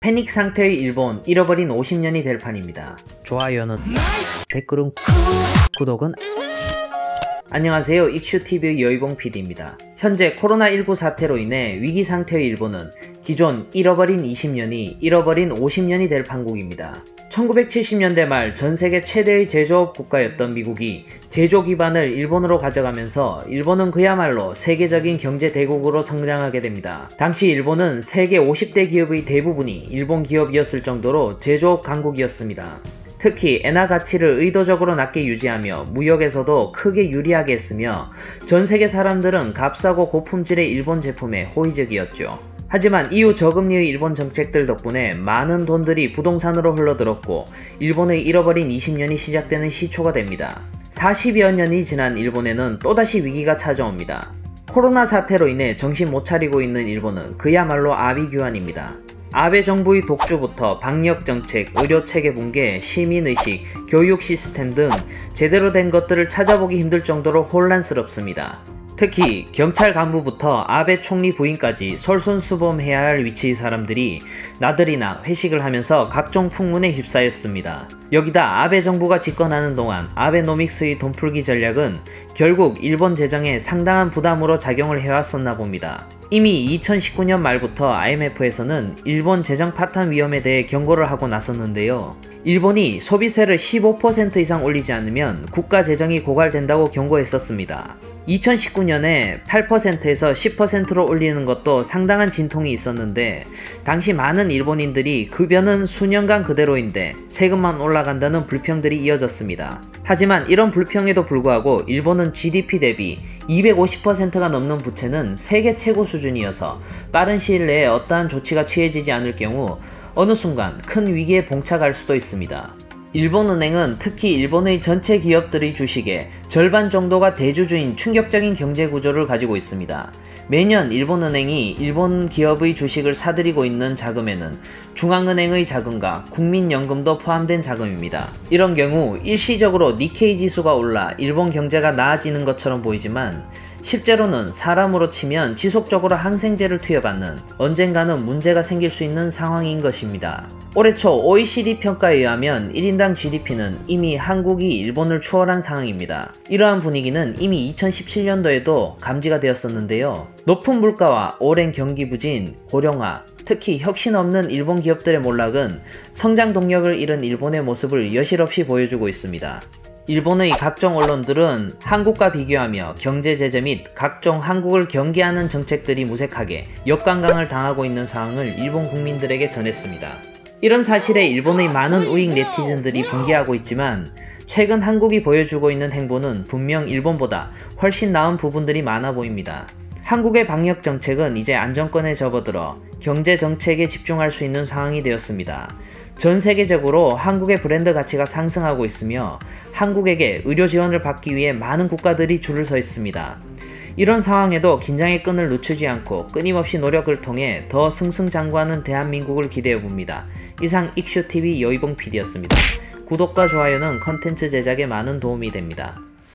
패닉 상태의 일본, 잃어버린 50년이 될 판입니다. 좋아요는 댓글은 구독은 안녕하세요. 익슈TV 여의봉 PD입니다. 현재 코로나19 사태로 인해 위기 상태의 일본은 기존 잃어버린 20년이 잃어버린 50년이 될 판국입니다. 1970년대 말 전세계 최대의 제조업 국가였던 미국이 제조 기반을 일본으로 가져가면서 일본은 그야말로 세계적인 경제 대국으로 성장하게 됩니다. 당시 일본은 세계 50대 기업의 대부분이 일본 기업이었을 정도로 제조업 강국이었습니다. 특히 엔화 가치를 의도적으로 낮게 유지하며 무역에서도 크게 유리하게 했으며 전세계 사람들은 값싸고 고품질의 일본 제품에 호의적이었죠. 하지만 이후 저금리의 일본 정책들 덕분에 많은 돈들이 부동산으로 흘러들었고 일본의 잃어버린 20년이 시작되는 시초가 됩니다. 40여 년이 지난 일본에는 또다시 위기가 찾아옵니다. 코로나 사태로 인해 정신 못 차리고 있는 일본은 그야말로 아비규환입니다. 아베 정부의 독주부터 방역정책, 의료체계 붕괴, 시민의식, 교육 시스템 등 제대로 된 것들을 찾아보기 힘들 정도로 혼란스럽습니다. 특히 경찰 간부부터 아베 총리 부인까지 솔선수범해야 할 위치의 사람들이 나들이나 회식을 하면서 각종 풍문에 휩싸였습니다. 여기다 아베 정부가 집권하는 동안 아베노믹스의 돈풀기 전략은 결국 일본 재정에 상당한 부담으로 작용을 해왔었나 봅니다. 이미 2019년 말부터 IMF에서는 일본 재정 파탄 위험에 대해 경고를 하고 나섰는데요. 일본이 소비세를 15% 이상 올리지 않으면 국가 재정이 고갈된다고 경고했었습니다. 2019년에 8%에서 10%로 올리는 것도 상당한 진통이 있었는데 당시 많은 일본인들이 급여는 수년간 그대로인데 세금만 올라간다는 불평들이 이어졌습니다. 하지만 이런 불평에도 불구하고 일본은 GDP 대비 250%가 넘는 부채는 세계 최고 수준이어서 빠른 시일 내에 어떠한 조치가 취해지지 않을 경우 어느 순간 큰 위기에 봉착할 수도 있습니다. 일본은행은 특히 일본의 전체 기업들의 주식의 절반 정도가 대주주인 충격적인 경제 구조를 가지고 있습니다. 매년 일본은행이 일본 기업의 주식을 사들이고 있는 자금에는 중앙은행의 자금과 국민연금도 포함된 자금입니다. 이런 경우 일시적으로 니케이 지수가 올라 일본 경제가 나아지는 것처럼 보이지만 실제로는 사람으로 치면 지속적으로 항생제를 투여받는 언젠가는 문제가 생길 수 있는 상황인 것입니다. 올해 초 OECD 평가에 의하면 1인당 GDP는 이미 한국이 일본을 추월한 상황입니다. 이러한 분위기는 이미 2017년도에도 감지가 되었었는데요. 높은 물가와 오랜 경기 부진, 고령화, 특히 혁신 없는 일본 기업들의 몰락은 성장 동력을 잃은 일본의 모습을 여실없이 보여주고 있습니다. 일본의 각종 언론들은 한국과 비교하며 경제 제재 및 각종 한국을 경계하는 정책들이 무색하게 역관광을 당하고 있는 상황을 일본 국민들에게 전했습니다. 이런 사실에 일본의 많은 우익 네티즌들이 분개하고 있지만 최근 한국이 보여주고 있는 행보는 분명 일본보다 훨씬 나은 부분들이 많아 보입니다. 한국의 방역 정책은 이제 안정권에 접어들어 경제 정책에 집중할 수 있는 상황이 되었습니다. 전 세계적으로 한국의 브랜드 가치가 상승하고 있으며 한국에게 의료 지원을 받기 위해 많은 국가들이 줄을 서 있습니다. 이런 상황에도 긴장의 끈을 늦추지 않고 끊임없이 노력을 통해 더 승승장구하는 대한민국을 기대해봅니다. 이상 익슈TV 여의봉 PD였습니다. 구독과 좋아요는 컨텐츠 제작에 많은 도움이 됩니다.